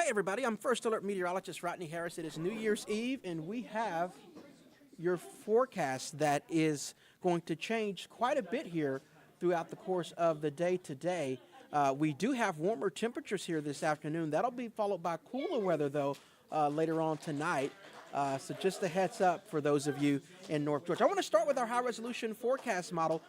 Hey everybody, I'm First Alert Meteorologist Rodney Harris. It is New Year's Eve and we have your forecast that is going to change quite a bit here throughout the course of the day today. We do have warmer temperatures here this afternoon. That'll be followed by cooler weather though later on tonight. So just a heads up for those of you in North Georgia. I want to start with our high resolution forecast model.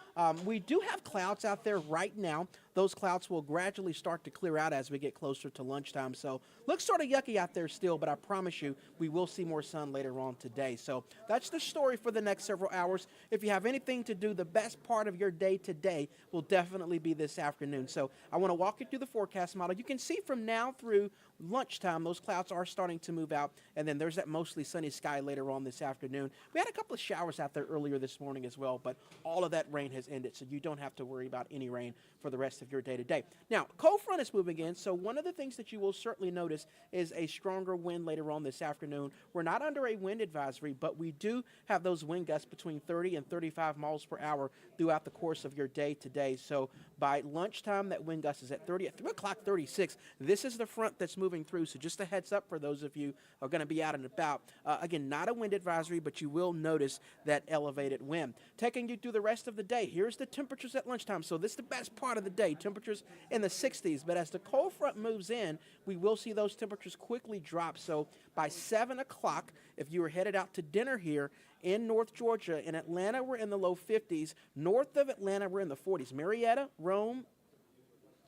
We do have clouds out there right now. Those clouds will gradually start to clear out as we get closer to lunchtime. So looks sort of yucky out there still, but I promise you we will see more sun later on today. So that's the story for the next several hours. If you have anything to do, the best part of your day today will definitely be this afternoon. So I want to walk you through the forecast model. You can see from now through lunchtime, those clouds are starting to move out, and then there's that mostly sunny sky later on this afternoon. We had a couple of showers out there earlier this morning as well, but all of that rain has ended, so you don't have to worry about any rain for the rest of your day today. Now, cold front is moving in, so one of the things that you will certainly notice is a stronger wind later on this afternoon. We're not under a wind advisory, but we do have those wind gusts between 30 and 35 miles per hour throughout the course of your day today. So by lunchtime, that wind gust is at 30, at 3 o'clock 36. This is the front that's moving through, so just a heads up for those of you who are going to be out and about. Again, not a wind advisory, but you will notice that elevated wind. Taking you through the rest of the day, here's the temperatures at lunchtime. So this is the best part of the day, temperatures in the 60s. But as the cold front moves in, we will see those temperatures quickly drop. So by 7 o'clock, if you were headed out to dinner here in North Georgia, in Atlanta, we're in the low 50s. North of Atlanta, we're in the 40s. Marietta, Rome,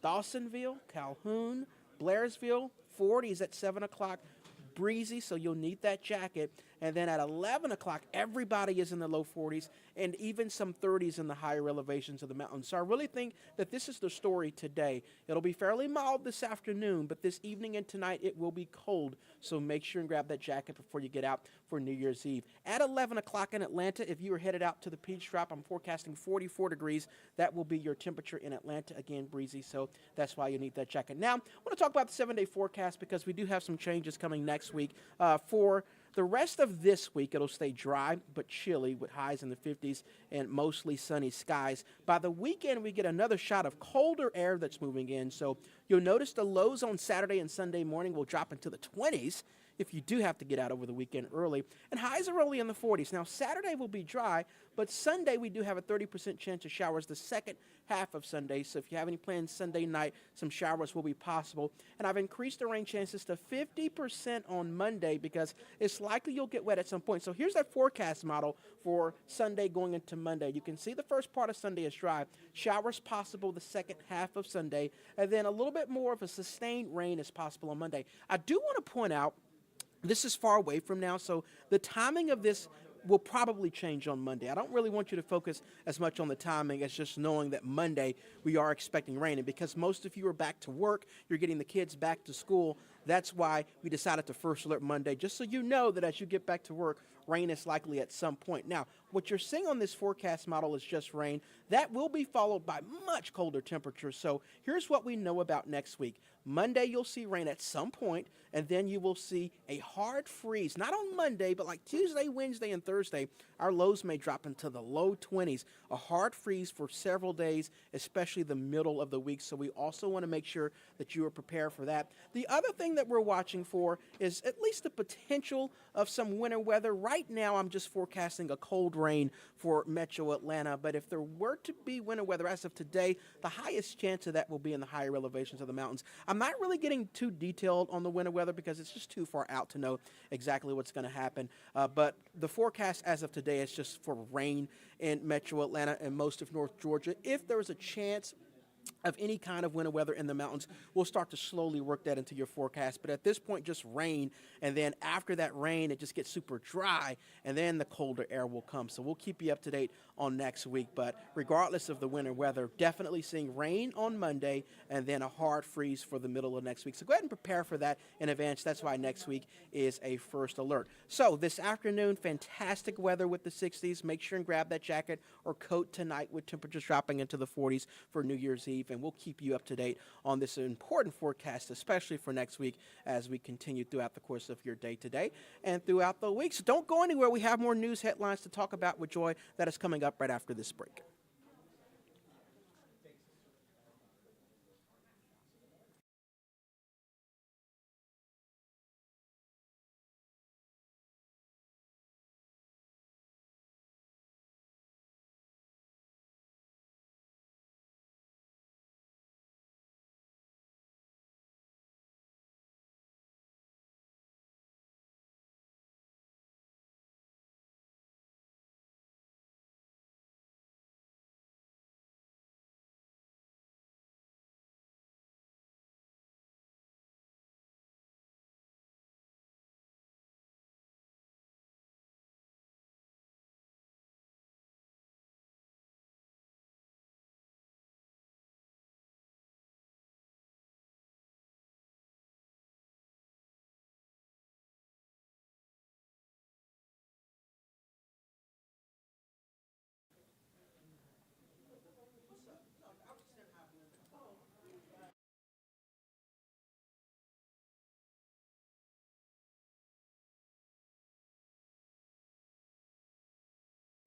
Dawsonville, Calhoun, Blairsville, 40s at 7 o'clock. Breezy, so you'll need that jacket. And then at 11 o'clock, everybody is in the low 40s and even some 30s in the higher elevations of the mountains. So I really think that this is the story today. It'll be fairly mild this afternoon, but this evening and tonight it will be cold. So make sure and grab that jacket before you get out for New Year's Eve. At 11 o'clock in Atlanta, if you are headed out to the Peach Drop, I'm forecasting 44 degrees. That will be your temperature in Atlanta. Again, breezy, so that's why you need that jacket. Now, I want to talk about the 7-day forecast because we do have some changes coming next week. For the rest of this week, it'll stay dry but chilly with highs in the 50s and mostly sunny skies. By the weekend, we get another shot of colder air that's moving in. So you'll notice the lows on Saturday and Sunday morning will drop into the 20s if you do have to get out over the weekend early. And highs are only in the 40s. Now, Saturday will be dry, but Sunday we do have a 30% chance of showers the second half of Sunday. So if you have any plans Sunday night, some showers will be possible. And I've increased the rain chances to 50% on Monday because it's likely you'll get wet at some point. So here's that forecast model for Sunday going into Monday. You can see the first part of Sunday is dry. Showers possible the second half of Sunday. And then a little bit more of a sustained rain is possible on Monday. I do want to point out, this is far away from now, so the timing of this will probably change on Monday. I don't really want you to focus as much on the timing as just knowing that Monday we are expecting rain. And because most of you are back to work, you're getting the kids back to school, that's why we decided to First Alert Monday, just so you know that as you get back to work, rain is likely at some point. Now, what you're seeing on this forecast model is just rain. That will be followed by much colder temperatures. So here's what we know about next week. Monday, you'll see rain at some point, and then you will see a hard freeze. Not on Monday, but like Tuesday, Wednesday, and Thursday, our lows may drop into the low 20s. A hard freeze for several days, especially the middle of the week. So we also want to make sure that you are prepared for that. The other thing that we're watching for is at least the potential of some winter weather. Right now, I'm just forecasting a cold rain for Metro Atlanta, but if there were to be winter weather as of today, the highest chance of that will be in the higher elevations of the mountains. I'm not really getting too detailed on the winter weather because it's just too far out to know exactly what's going to happen, but the forecast as of today is just for rain in Metro Atlanta and most of North Georgia. If there is a chance of any kind of winter weather in the mountains, we'll start to slowly work that into your forecast. But at this point, just rain, and then after that rain, it just gets super dry, and then the colder air will come. So we'll keep you up to date on next week. But regardless of the winter weather, definitely seeing rain on Monday, and then a hard freeze for the middle of next week. So go ahead and prepare for that in advance. That's why next week is a First Alert. So this afternoon, fantastic weather with the 60s. Make sure and grab that jacket or coat tonight with temperatures dropping into the 40s for New Year's Eve. And we'll keep you up to date on this important forecast, especially for next week as we continue throughout the course of your day today and throughout the week. So don't go anywhere. We have more news headlines to talk about with Joy that is coming up right after this break.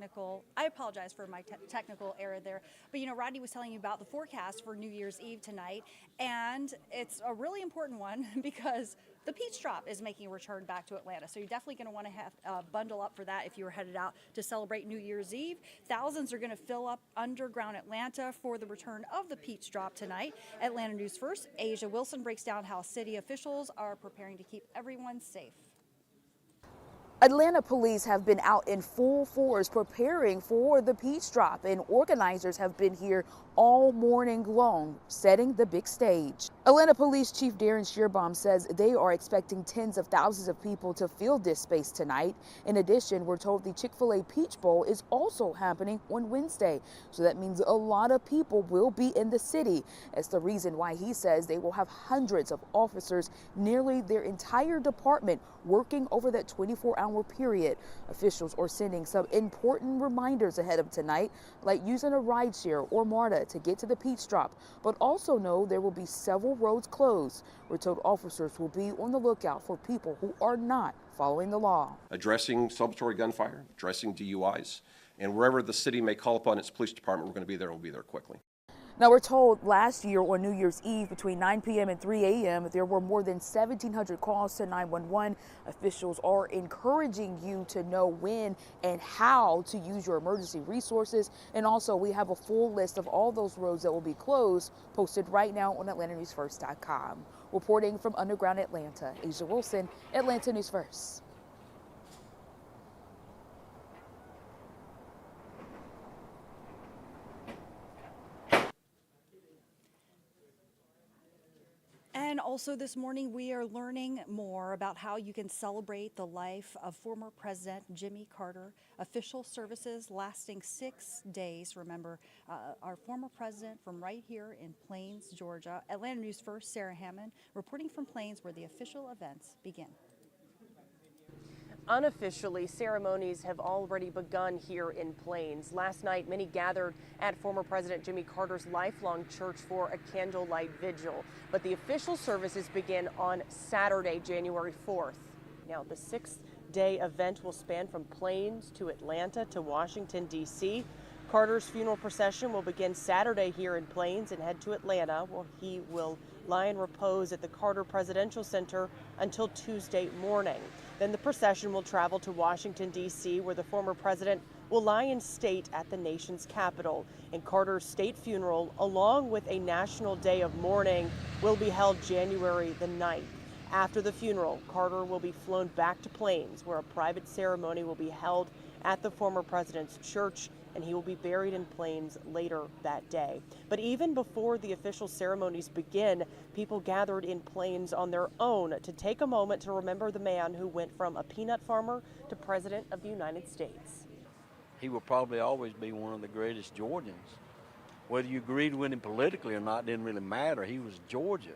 I apologize for my technical error there. But, Rodney was telling you about the forecast for New Year's Eve tonight, and it's a really important one because the peach drop is making a return back to Atlanta. So you're definitely going to want to have bundle up for that if you were headed out to celebrate New Year's Eve. Thousands are going to fill up underground Atlanta for the return of the peach drop tonight. Atlanta News First, Asia Wilson breaks down how city officials are preparing to keep everyone safe. Atlanta police have been out in full force preparing for the peach drop, and organizers have been here all morning long, setting the big stage. Atlanta Police Chief Darren Shearbaum says they are expecting tens of thousands of people to fill this space tonight. In addition, we're told the Chick-fil-A Peach Bowl is also happening on Wednesday. So that means a lot of people will be in the city. That's the reason why he says they will have hundreds of officers, nearly their entire department, working over that 24-hour period. Officials are sending some important reminders ahead of tonight, like using a rideshare or MARTA to get to the peach drop, but also know there will be several roads closed. We're told officers will be on the lookout for people who are not following the law. Addressing celebratory gunfire, addressing DUIs, and wherever the city may call upon its police department, we're going to be there. We'll be there quickly. Now, we're told last year on New Year's Eve between 9 p.m. and 3 a.m. there were more than 1,700 calls to 911. Officials are encouraging you to know when and how to use your emergency resources. And also, we have a full list of all those roads that will be closed posted right now on AtlantaNewsFirst.com. Reporting from underground Atlanta, Asia Wilson, Atlanta News First. And also this morning, we are learning more about how you can celebrate the life of former President Jimmy Carter. Official services lasting 6 days. Remember, our former president from right here in Plains, Georgia. Atlanta News First, Sarah Hammond, reporting from Plains where the official events begin. Unofficially, ceremonies have already begun here in Plains. Last night, many gathered at former President Jimmy Carter's lifelong church for a candlelight vigil. But the official services begin on Saturday, January 4th. Now, the 6-day event will span from Plains to Atlanta to Washington, D.C. Carter's funeral procession will begin Saturday here in Plains and head to Atlanta, where he will lie in repose at the Carter Presidential Center until Tuesday morning. Then the procession will travel to Washington, D.C., where the former president will lie in state at the nation's capital. And Carter's state funeral, along with a national day of mourning, will be held January the 9th. After the funeral, Carter will be flown back to Plains, where a private ceremony will be held at the former president's church, and he will be buried in Plains later that day. But even before the official ceremonies begin, people gathered in Plains on their own to take a moment to remember the man who went from a peanut farmer to president of the United States. He will probably always be one of the greatest Georgians. Whether you agreed with him politically or not didn't really matter. He was Georgia.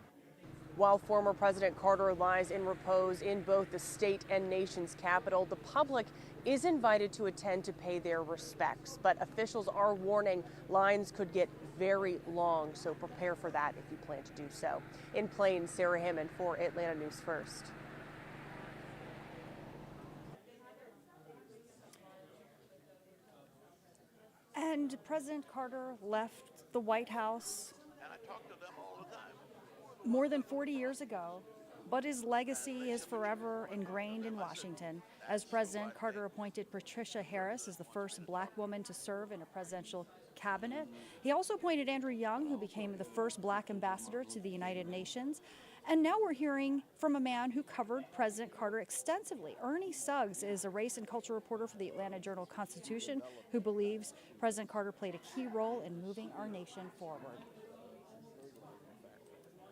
While former President Carter lies in repose in both the state and nation's capital, the public is invited to attend to pay their respects. But officials are warning lines could get very long, so prepare for that if you plan to do so. In Plains, Sarah Hammond for Atlanta News First. And President Carter left the White House more than 40 years ago, but his legacy is forever ingrained in Washington. As President, Carter appointed Patricia Harris as the first black woman to serve in a presidential cabinet. He also appointed Andrew Young, who became the first black ambassador to the United Nations. And now we're hearing from a man who covered President Carter extensively. Ernie Suggs is a race and culture reporter for the Atlanta Journal-Constitution who believes President Carter played a key role in moving our nation forward.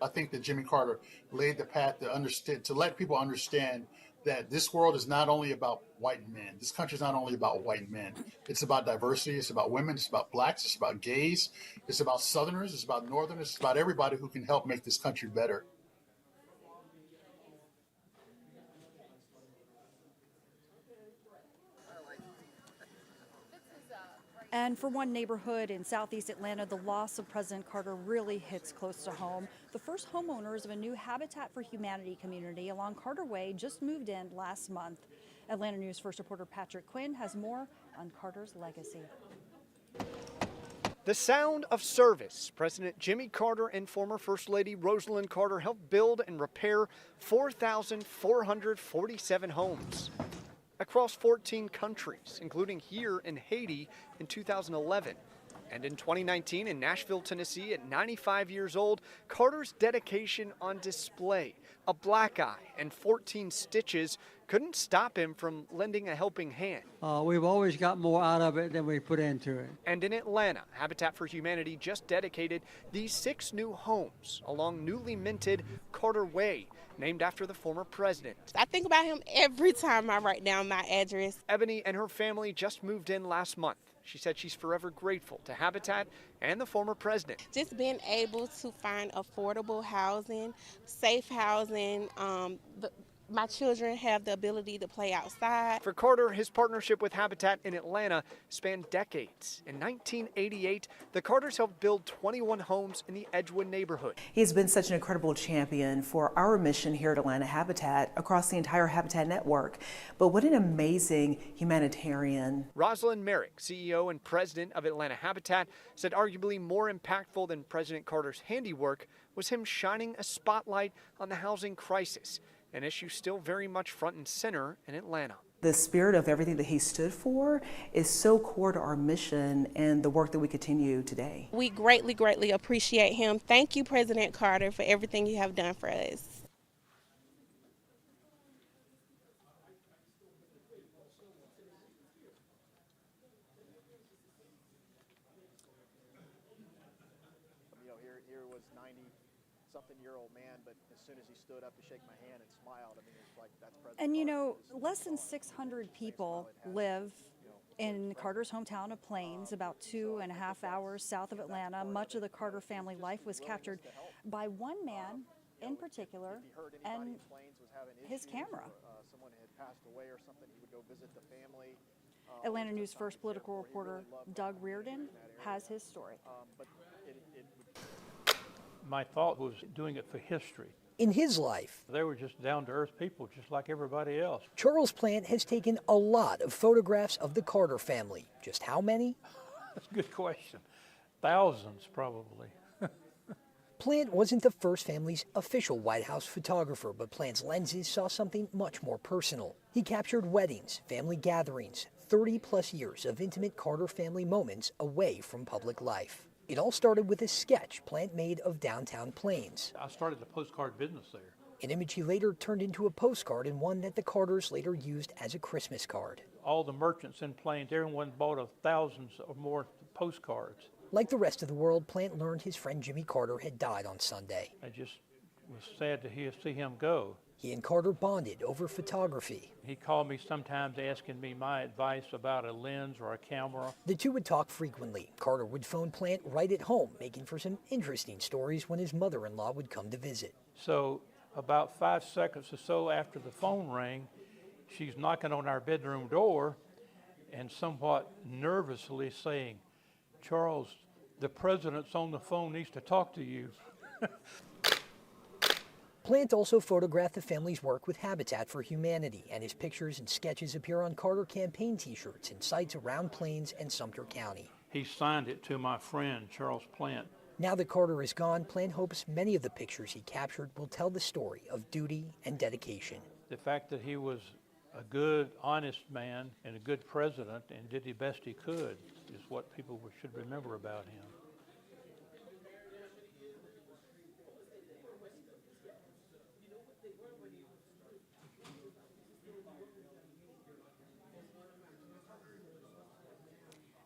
I think that Jimmy Carter laid the path to let people understand that this world is not only about white men. This country is not only about white men. It's about diversity. It's about women. It's about blacks. It's about gays. It's about Southerners. It's about Northerners. It's about everybody who can help make this country better. And for one neighborhood in southeast Atlanta, the loss of President Carter really hits close to home. The first homeowners of a new Habitat for Humanity community along Carter Way just moved in last month. Atlanta News First reporter Patrick Quinn has more on Carter's legacy. The sound of service. President Jimmy Carter and former First Lady Rosalind Carter helped build and repair 4,447 homes across 14 countries, including here in Haiti in 2011. And in 2019 in Nashville, Tennessee, at 95 years old, Carter's dedication on display. A black eye and 14 stitches couldn't stop him from lending a helping hand. We've always got more out of it than we put into it. And in Atlanta, Habitat for Humanity just dedicated these 6 new homes along newly minted Carter Way, named after the former president. I think about him every time I write down my address. Ebony and her family just moved in last month. She said she's forever grateful to Habitat and the former president. Just being able to find affordable housing, safe housing, my children have the ability to play outside. For Carter, his partnership with Habitat in Atlanta spanned decades. In 1988, the Carters helped build 21 homes in the Edgewood neighborhood. He's been such an incredible champion for our mission here at Atlanta Habitat across the entire Habitat network. But what an amazing humanitarian. Rosalind Merrick, CEO and president of Atlanta Habitat, said arguably more impactful than President Carter's handiwork was him shining a spotlight on the housing crisis, an issue still very much front and center in Atlanta. The spirit of everything that he stood for is so core to our mission and the work that we continue today. We greatly, greatly appreciate him. Thank you, President Carter, for everything you have done for us. Here was 90-something-year-old man, but as soon as he stood up to shake my hand and smiled, I mean, it's like that's President And you know, Carter. less than 600 people live in Carter's hometown of Plains, about 2.5 hours south of Atlanta. Much of the Carter family life was captured by one man in particular and his camera. Someone had passed away or something, he would go visit the family. Atlanta News First political reporter Doug Reardon has his story. My thought was doing it for history. In his life, They were just down-to-earth people, just like everybody else. Charles Plant has taken a lot of photographs of the Carter family. Just how many? That's a good question. Thousands, probably. Plant wasn't the first family's official White House photographer, but Plant's lenses saw something much more personal. He captured weddings, family gatherings, 30-plus years of intimate Carter family moments away from public life. It all started with a sketch Plant made of downtown Plains. I started the postcard business there. An image he later turned into a postcard and one that the Carters later used as a Christmas card. All the merchants in Plains, everyone bought thousands or more postcards. Like the rest of the world, Plant learned his friend Jimmy Carter had died on Sunday. I just was sad to see him go. He and Carter bonded over photography. He called me sometimes asking me my advice about a lens or a camera. The two would talk frequently. Carter would phone Plant right at home, making for some interesting stories when his mother-in-law would come to visit. So about 5 seconds or so after the phone rang, she's knocking on our bedroom door and somewhat nervously saying, "Charles, the president's on the phone, needs to talk to you." Plant also photographed the family's work with Habitat for Humanity, and his pictures and sketches appear on Carter campaign t-shirts in sites around Plains and Sumter County. He signed it to my friend, Charles Plant. Now that Carter is gone, Plant hopes many of the pictures he captured will tell the story of duty and dedication. The fact that he was a good, honest man and a good president and did the best he could is what people should remember about him.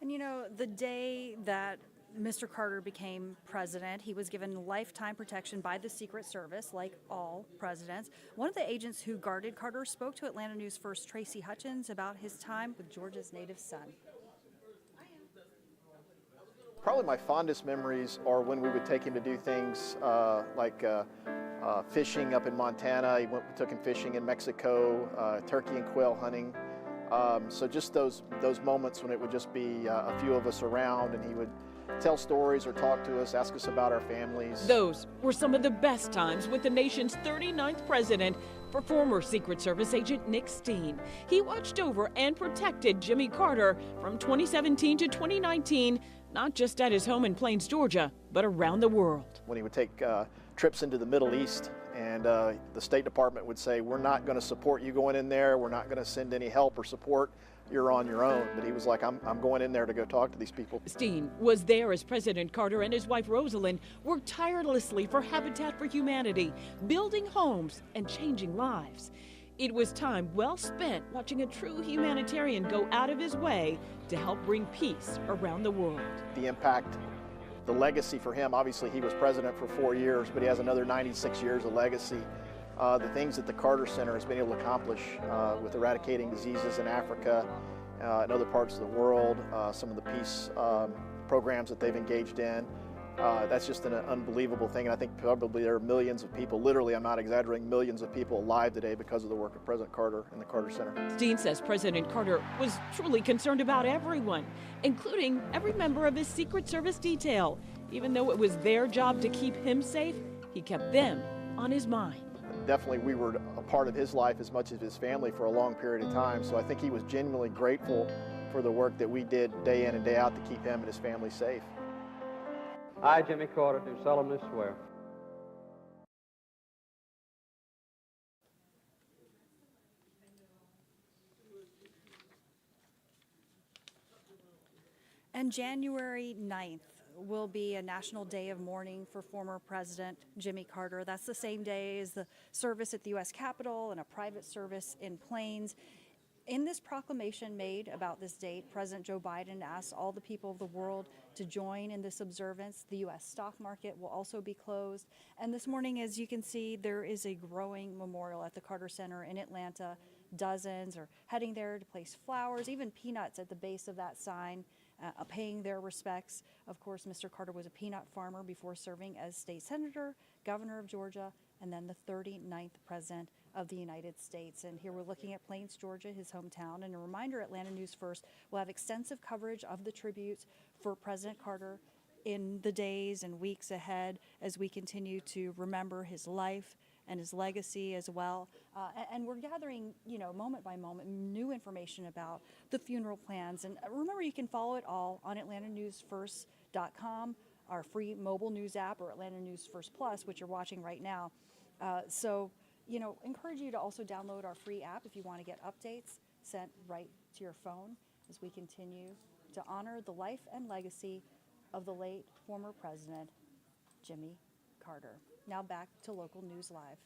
And you know, the day that Mr. Carter became president, he was given lifetime protection by the Secret Service, like all presidents. One of the agents who guarded Carter spoke to Atlanta News First Tracy Hutchins about his time with Georgia's native son. Probably my fondest memories are when we would take him to do things like fishing up in Montana. We took him fishing in Mexico, turkey and quail hunting. So just those moments when it would just be a few of us around and he would tell stories or talk to us, ask us about our families. Those were some of the best times with the nation's 39th president for former Secret Service agent Nick Steen. He watched over and protected Jimmy Carter from 2017 to 2019, not just at his home in Plains, Georgia, but around the world. When he would take trips into the Middle East, and the State Department would say, we're not going to support you going in there, we're not going to send any help or support, you're on your own. But he was like, I'm going in there to go talk to these people. Steen was there as President Carter and his wife Rosalind worked tirelessly for Habitat for Humanity, building homes and changing lives. It was time well spent watching a true humanitarian go out of his way to help bring peace around the world. The impact, the legacy for him, obviously he was president for 4 years, but he has another 96 years of legacy. The things that the Carter Center has been able to accomplish with eradicating diseases in Africa and other parts of the world, some of the peace programs that they've engaged in, that's just an unbelievable thing. And I think probably there are millions of people, literally, I'm not exaggerating, millions of people alive today because of the work of President Carter and the Carter Center. Steen says President Carter was truly concerned about everyone, including every member of his Secret Service detail. Even though it was their job to keep him safe, he kept them on his mind. Definitely we were a part of his life as much as his family for a long period of time, so I think he was genuinely grateful for the work that we did day in and day out to keep him and his family safe. I, Jimmy Carter, do solemnly swear. And January 9th will be a national day of mourning for former President Jimmy Carter. That's the same day as the service at the U.S. Capitol and a private service in Plains. In this proclamation made about this date, President Joe Biden asked all the people of the world to join in this observance. The U.S. stock market will also be closed. And this morning, as you can see, there is a growing memorial at the Carter Center in Atlanta. Dozens are heading there to place flowers, even peanuts at the base of that sign, paying their respects. Of course, Mr. Carter was a peanut farmer before serving as state senator, governor of Georgia, and then the 39th president of the United States. And here we're looking at Plains, Georgia, his hometown. And a reminder, Atlanta News First will have extensive coverage of the tributes for President Carter in the days and weeks ahead as we continue to remember his life and his legacy as well. And we're gathering, moment by moment, new information about the funeral plans. And remember, you can follow it all on AtlantaNewsFirst.com, our free mobile news app, or Atlanta News First Plus, which you're watching right now. Encourage you to also download our free app if you want to get updates sent right to your phone as we continue to honor the life and legacy of the late former President Jimmy Carter. Now back to Local News Live.